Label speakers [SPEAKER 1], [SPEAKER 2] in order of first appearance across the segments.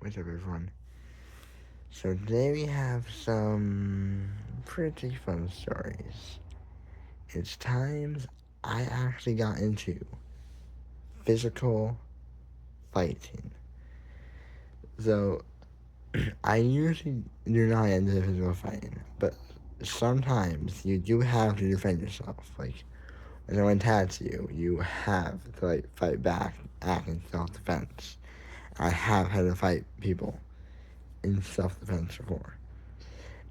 [SPEAKER 1] What's up, everyone? So today we have some pretty fun stories. It's times I actually got into physical fighting. So I usually do not get into physical fighting, but sometimes you do have to defend yourself. Like when someone attacks you, you have to fight back, act in self-defense. I have had to fight people in self-defense before.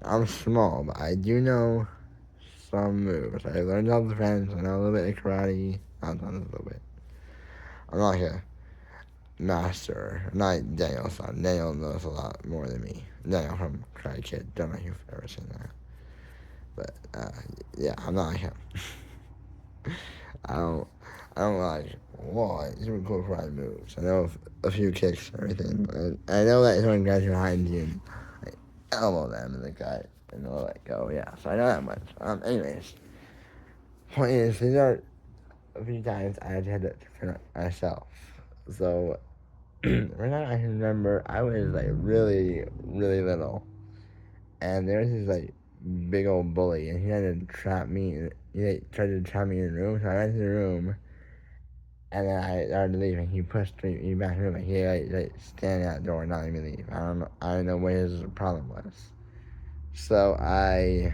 [SPEAKER 1] I'm small, but I do know some moves. I learned self-defense. I know a little bit of karate. Not a little bit. I'm not like a master. I'm not like Daniel's son. Daniel knows a lot more than me. Daniel from Karate Kid. Don't know if you've ever seen that. But, yeah, I'm not like him. I don't, I don't like, whoa, super cool karate moves. I know a few kicks and everything. And I know that someone grabs you behind you and like, elbow them in the gut and they'll let go. Yeah, so I know that much. Anyways, point is, these are a few times I had to defend myself. So, right now I can remember I was like really, really little. And there was this like big old bully and he had to trap me. He like, tried to trap me in a room. So I went to the room and then I started to leave and he pushed me back in the room. And he like standing at the door and not letting me leave. I don't know what his problem was. So I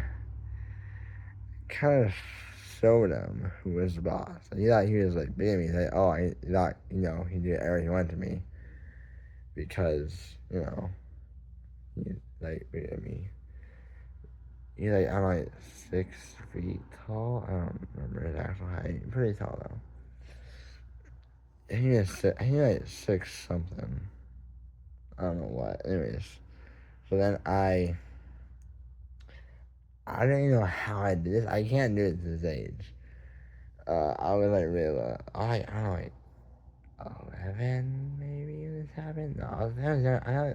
[SPEAKER 1] kind of showed him who was the boss. He thought he was like being me. He's like, oh, I thought, he did everything he wanted to me because, he like beat me. He's like, I'm like 6 feet tall. I don't remember his actual height. Pretty tall though. He like six something. I don't know what. Anyways, so then I don't even know how I did this. I can't do it at this age. I was like really low. I don't know, like 11 maybe when this happened. No, I was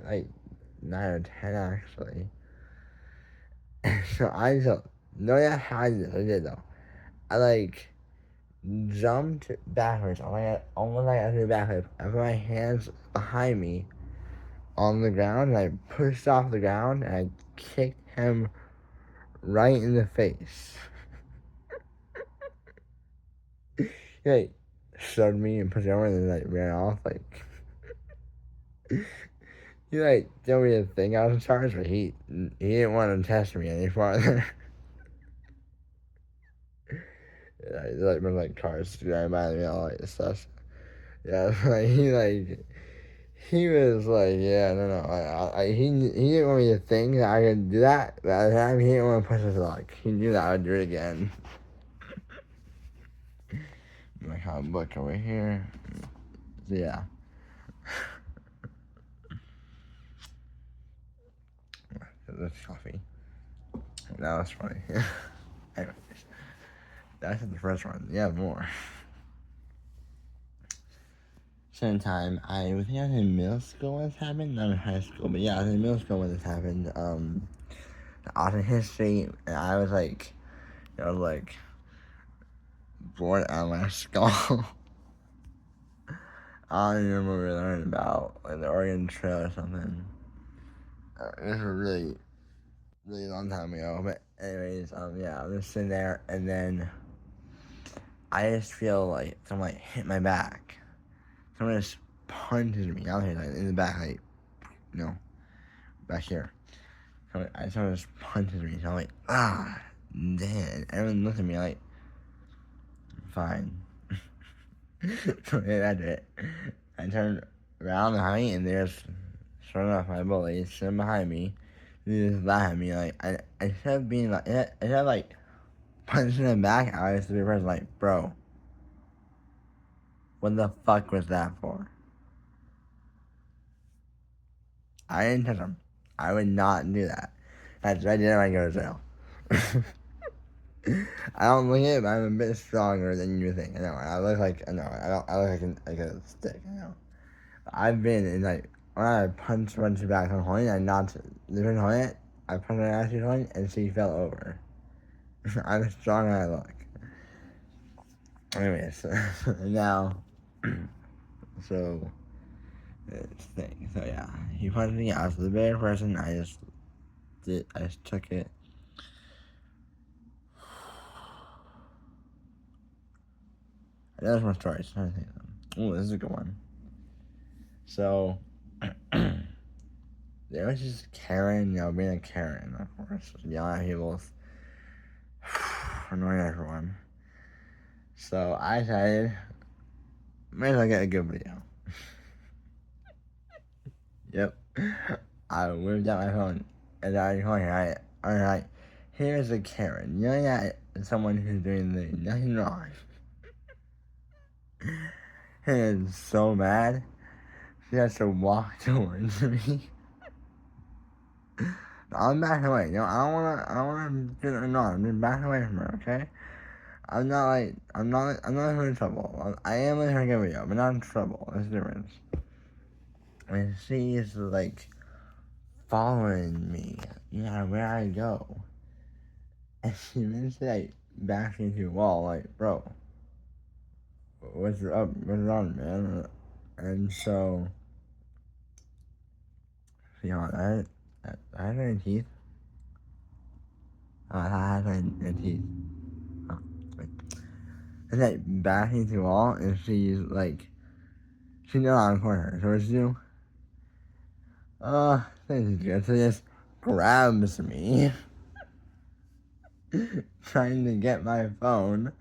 [SPEAKER 1] like 9 or 10 actually. So I just no yeah how I did this. I did though. I like jumped backwards. Almost like I threw a backflip. I put my hands behind me on the ground and I pushed off the ground and I kicked him right in the face. He like shoved me and pushed over and then like ran off like he like told me to think I was in charge, but he didn't want to test me any farther. Yeah, like remember like cars driving by me all like stuff. Yeah, he was like, yeah, no, he didn't want me to think that I could do that. But at the time, he didn't want to push his luck. He knew that I would do it again. My comic book over here. So yeah. That's coffee. That was funny. Anyways, that's the first one. Yeah, more. Same time, I think I was in middle school when this happened. Not in high school, but yeah, I was in middle school when this happened. The art and history, and I was like, like bored out of my skull. I don't even remember what we learned about, like the Oregon Trail or something. It was a really, really long time ago. But anyways, yeah, I'm just sitting there, and then I just feel like someone hit my back. Someone just punches me out here, like in the back, like back here. Someone just punches me, so I'm like, damn. Everyone looks at me like, fine. So yeah, that's it. I turned around behind me, and there's, sure enough, my bully sitting behind me. He just laughed at me, like, instead of being like, instead of like punching him back, I was the person like, bro, what the fuck was that for? I didn't touch him. I would not do that. That's right there, I go to jail. I don't look it, but I'm a bit stronger than you think. I know. I look like I look like a stick. I know. I've been in like when I punched her back on Hornet, I knocked the different Hornet. I punched her ass Hornet, and she fell over. I'm stronger than I look. Anyways, now, so thing. So yeah, he punched me. I was the bigger person. I just took it. There's more stories. I'm trying to think of them. Oh, this is a good one. So, there was just Karen, being a Karen, of course, yelling at people, annoying everyone. So I decided, may as well get a good video. Yep. I whipped out my phone and I recorded it. Alright, here's a Karen yelling at someone who's doing nothing wrong. And it's so mad, she has to walk towards me. I'm backing away. I don't wanna do it. No, I'm just backing away from her, okay? I'm not in trouble. I am in her video, but not in trouble. There's a difference. And she's like following me, where I go. And she eventually like backs into a wall, like, bro, what's up? What's wrong, man? And so, I have any teeth. I have any teeth. Oh, wait. And like backing into a wall, and she's like, she's not on the corner. So what she do? Thank you. So just grabs me, trying to get my phone.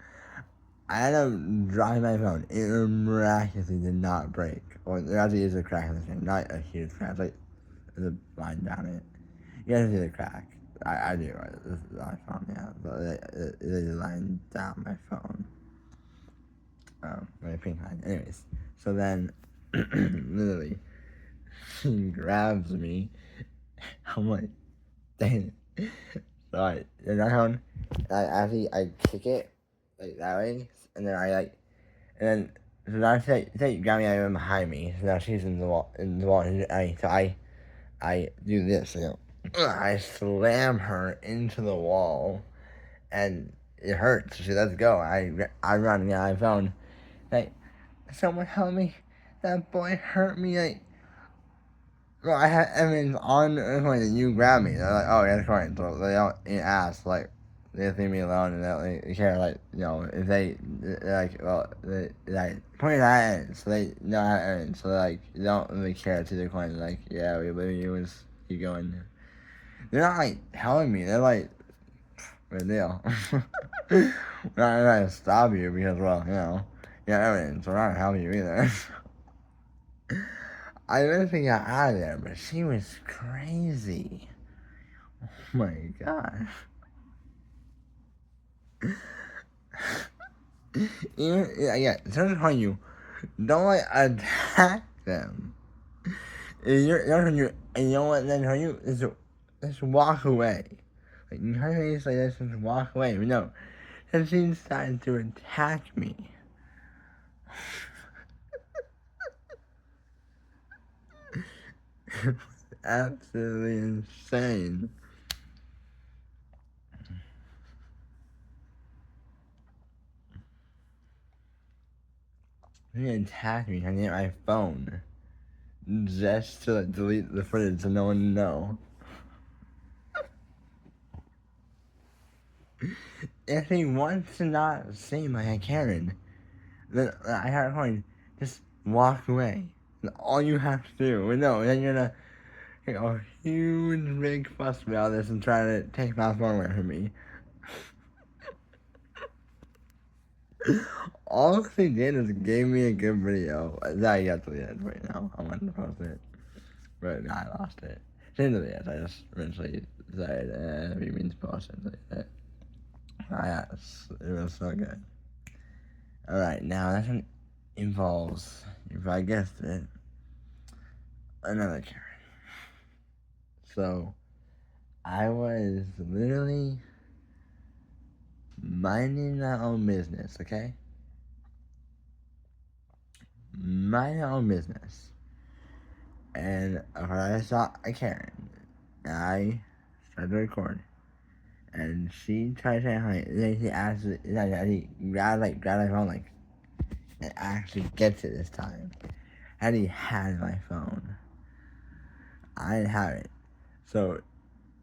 [SPEAKER 1] I had to drive my phone. It miraculously did not break. Well, there actually is a crack in the screen. Not a huge crack. Like, there's a line down it. You guys see the crack. I do. This is my phone, yeah. But there's a line down my phone. My pink line. Anyways. So then, literally, she grabs me. I'm like, dang it. So I kick it, like, that way. And then and then, so now she got me out behind me. So now she's in the wall, I do this, I slam her into the wall, and it hurts. She lets go. I run, I found, like, someone help me. That boy hurt me, like, well, I had evidence on the coin that you grabbed me. They're like, oh, yeah, the coin. So they don't ask, like, they leave me alone and they don't care, like, if they're like, well, they like, point that in, so they know how to earn. So, like, they don't really care to the coin. They're like, yeah, we believe you, just keep going. They're not, like, telling me. They're like, what deal? We're not trying to stop you because, well, evidence. We're not helping you either. I eventually got out of there, but she was crazy. Oh my gosh. Turn on you. Don't like attack them. And you know what? Then how you just walk away. Like you have to just like this, just walk away. But no, then she decided to attack me. It was absolutely insane. She attacked me trying to get my phone. Just to delete the footage so no one would know. If he wants to not seem like a Karen, then I have a point. Just walk away. That's all you have to do. But no, then you're gonna make a huge big fuss about this and try to take my phone away from me. All they did is gave me a good video. That you have to the end right now. I wanted to post it. But no, I lost it. At the end of the end, I just eventually decided, we mean to post it. Yes, it was so good. Alright, now this one involves, if I guessed it, another Karen. So, I was literally minding my own business, okay? Minding my own business. And I saw a Karen. And I started to record. And she tried to like, then she actually grabbed my phone, like, and actually gets it this time. Eddie had my phone. I didn't have it. So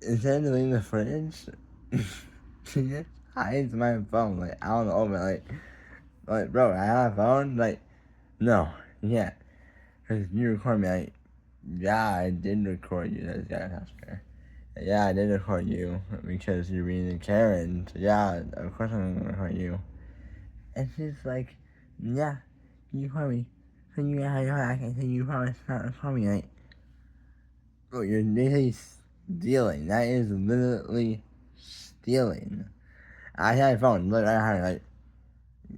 [SPEAKER 1] instead of leaving the fridge, she just hides my phone, like, out in the open, like, bro, I have a phone? Like, no, yeah. Because you record me, like, yeah, I did record you. That's got a fair. Yeah, I did record you because you're being a Karen. So yeah, of course I'm gonna record you. And she's like, yeah, you record me. So you have your back, and so you promise not to record me. Like, bro, you're literally stealing. That is literally stealing. I had a phone. Look, I had it, like,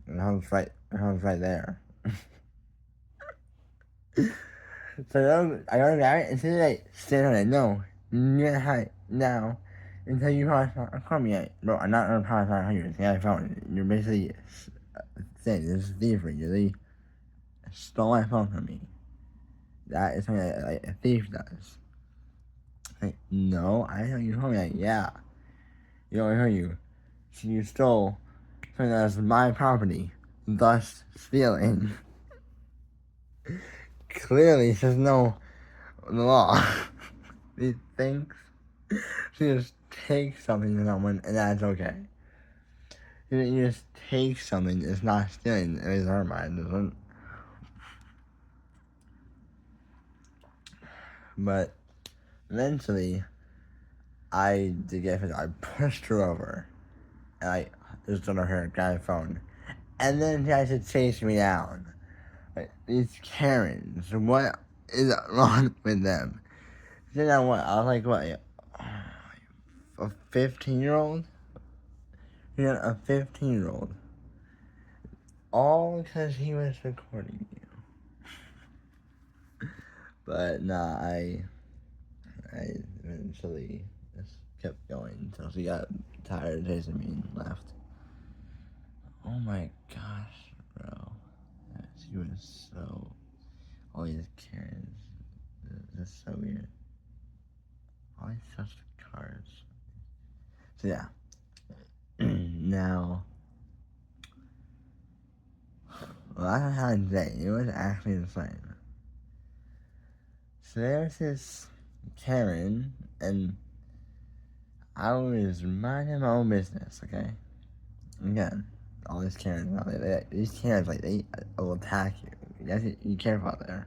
[SPEAKER 1] the home's right there. So I go to grab it, and she's like, stand on it. No, you're gonna have it now until you promise not to call me. Like, bro, I'm not gonna promise not to call you. Yeah, I found it. You're basically saying this is thievery. You really stole my phone from me. That is something that, like, a thief does. Like, no, I know you told me. Like, yeah, you know I heard you. So you stole something that is my property, thus stealing. Clearly, says no, the law. These things. She just takes something from someone, and that's okay. You just take something, it's not stealing, at least in her mind, isn't. But eventually, I did get it. I pushed her over, and I just under her, got my phone. And then she tried to chase me down. Like, these Karens, what is wrong with them? You know what? I was like, what? A 15-year-old? You know, a 15-year-old. All because he was recording you. But nah, I eventually just kept going until she got tired of chasing me and left. Oh my gosh, bro. She was so... All these Karens. It's just so weird. All these such cars. So yeah. Now... Well, I don't know how to say it. It was actually the same. So there's this Karen, and I was minding my own business, okay? Again, all these Karens out there, these Karens, like, they will attack you. You guys, you careful out there.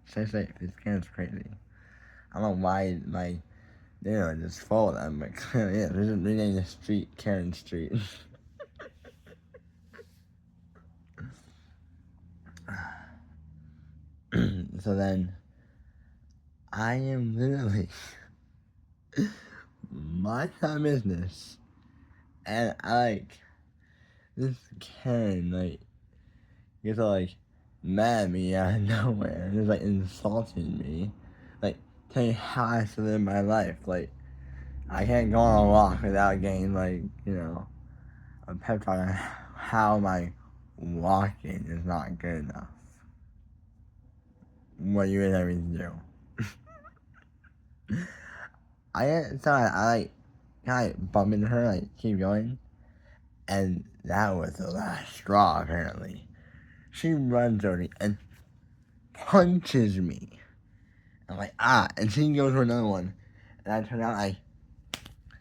[SPEAKER 1] Stay safe. These Karens are crazy. I don't know why my neighborhood just full of them, but clearly, yeah, there's a rename the street Karen Street. So then, I am literally my time business, and I, like, this Karen, like, gets all, like, mad at me out of nowhere, and is, like, insulting me, like, telling me how I should live my life. Like, I can't go on a walk without getting, like, you know, a pep talk on how my walking is not good enough. What you would have me to do. I like, kind of bump into her, like, keep going, and that was the last straw, apparently. She runs over me and punches me. I'm like, ah, and she goes for another one, and I turn around, I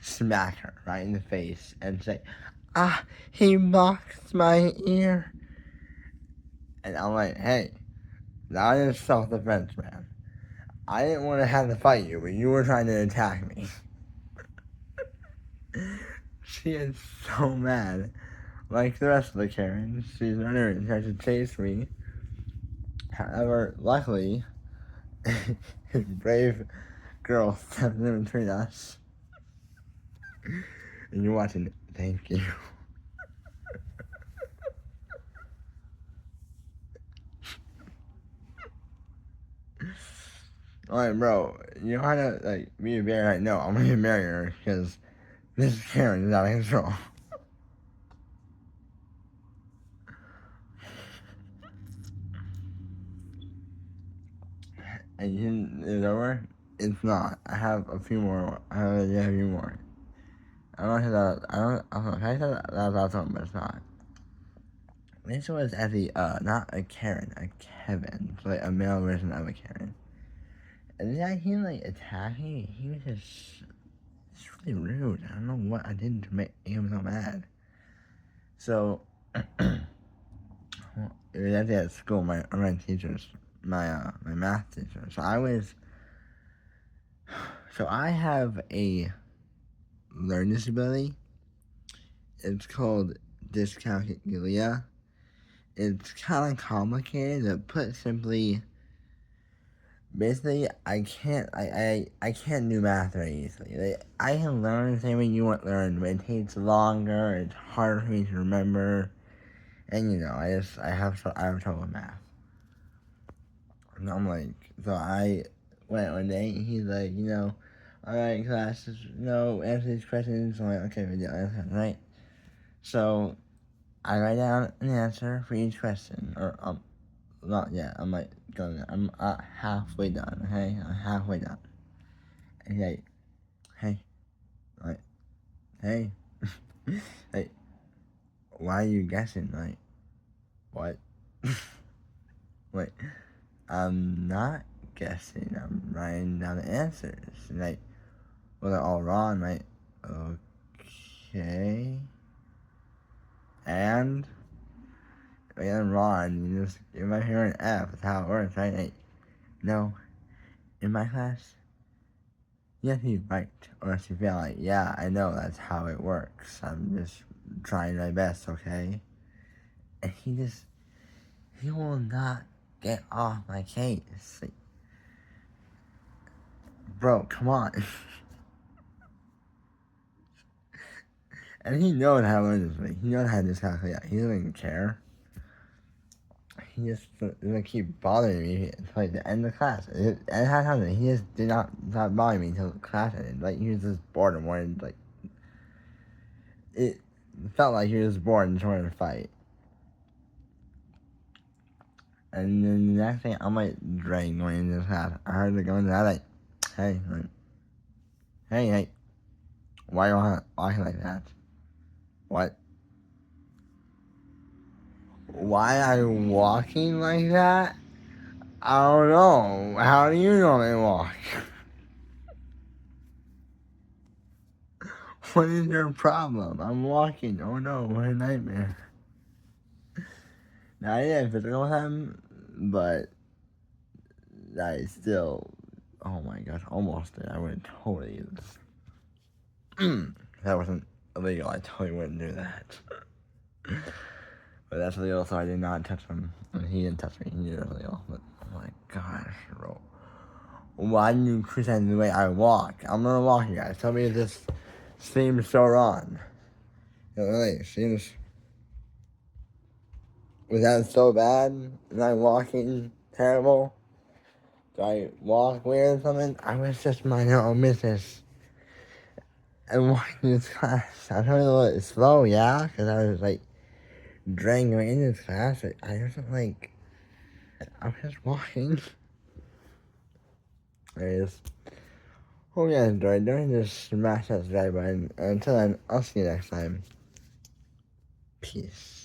[SPEAKER 1] smack her right in the face and say, ah, he boxed my ear. And I'm like, hey, that is self-defense, man. I didn't want to have to fight you, but you were trying to attack me. She is so mad. Like the rest of the Karens, she's running and trying to chase me. However, luckily, a brave girl stepped in between us. And you're watching it. Thank you. Alright, bro, you know how to, like, be a bear right now. I'm gonna marry her because this Karen is out of control. And you it's over? It's not. I have a few more. I have a few more. I don't know if that. I don't know. If I said that was awesome, but it's not. This was as not a Karen, a Kevin. So, like, a male version of a Karen. And then he, like, attacked me. He was just really rude. I don't know what I did to make him so mad. So, well, it was actually at school, my teachers, my math teacher. So I have a learning disability. It's called dyscalculia. It's kind of complicated. To put simply, basically, I can't do math very easily. Like, I can learn the same way you want to learn, but it takes longer. It's harder for me to remember, and I have trouble with math. And I'm like, so I went one day, and he's like, all right, class, answer these questions. I'm like, okay, we do answer, right? So I write down an answer for each question, or not yet. I'm like going. I'm halfway done. Okay, I'm halfway done. And he's like, hey, like, hey, like, why are you guessing? Like, what? Wait, I'm not guessing. I'm writing down the answers. And like, well, they're all wrong. Like, okay, and I'm wrong. You just give my here an F. That's how it works, right? Like, no, in my class, you have to be right or else you fail. Like, yeah, I know that's how it works. I'm just trying my best, okay? And he will not get off my case. Like, bro, come on. And he knows how to learn this. Like, he knows how to dyscalculate. He doesn't even care. He just doesn't keep bothering me until like the end of class. And that happened. He just did not stop bothering me until class ended. Like, he was just bored and wanted, like, it felt like he was bored and trying to fight. And then the next thing, I'm like dragging going into class. I heard it going to that, like, hey, why are you walking like that? What? Why are you walking like that? I don't know. How do you normally walk? What is your problem? I'm walking. Oh no, what a nightmare. Now, I didn't have physical with him, but that is still, oh my gosh, almost did. I would totally, if that wasn't illegal, I totally wouldn't do that. But that's illegal, so I did not touch him. And he didn't touch me. He did it illegal. But oh my gosh, bro. Why do you criticize the way I walk? I'm gonna walk, you guys. Tell me if this seems so wrong. It really seems. Was that so bad? Am I walking terrible? Do I walk weird or something? I was just minding my own business. And walking this class. I was a little slow, yeah? Because I was like dragging in this class. I wasn't like. I was just walking. Anyways, hope you guys enjoyed. Don't forget to smash that subscribe button. Until then, I'll see you next time. Peace.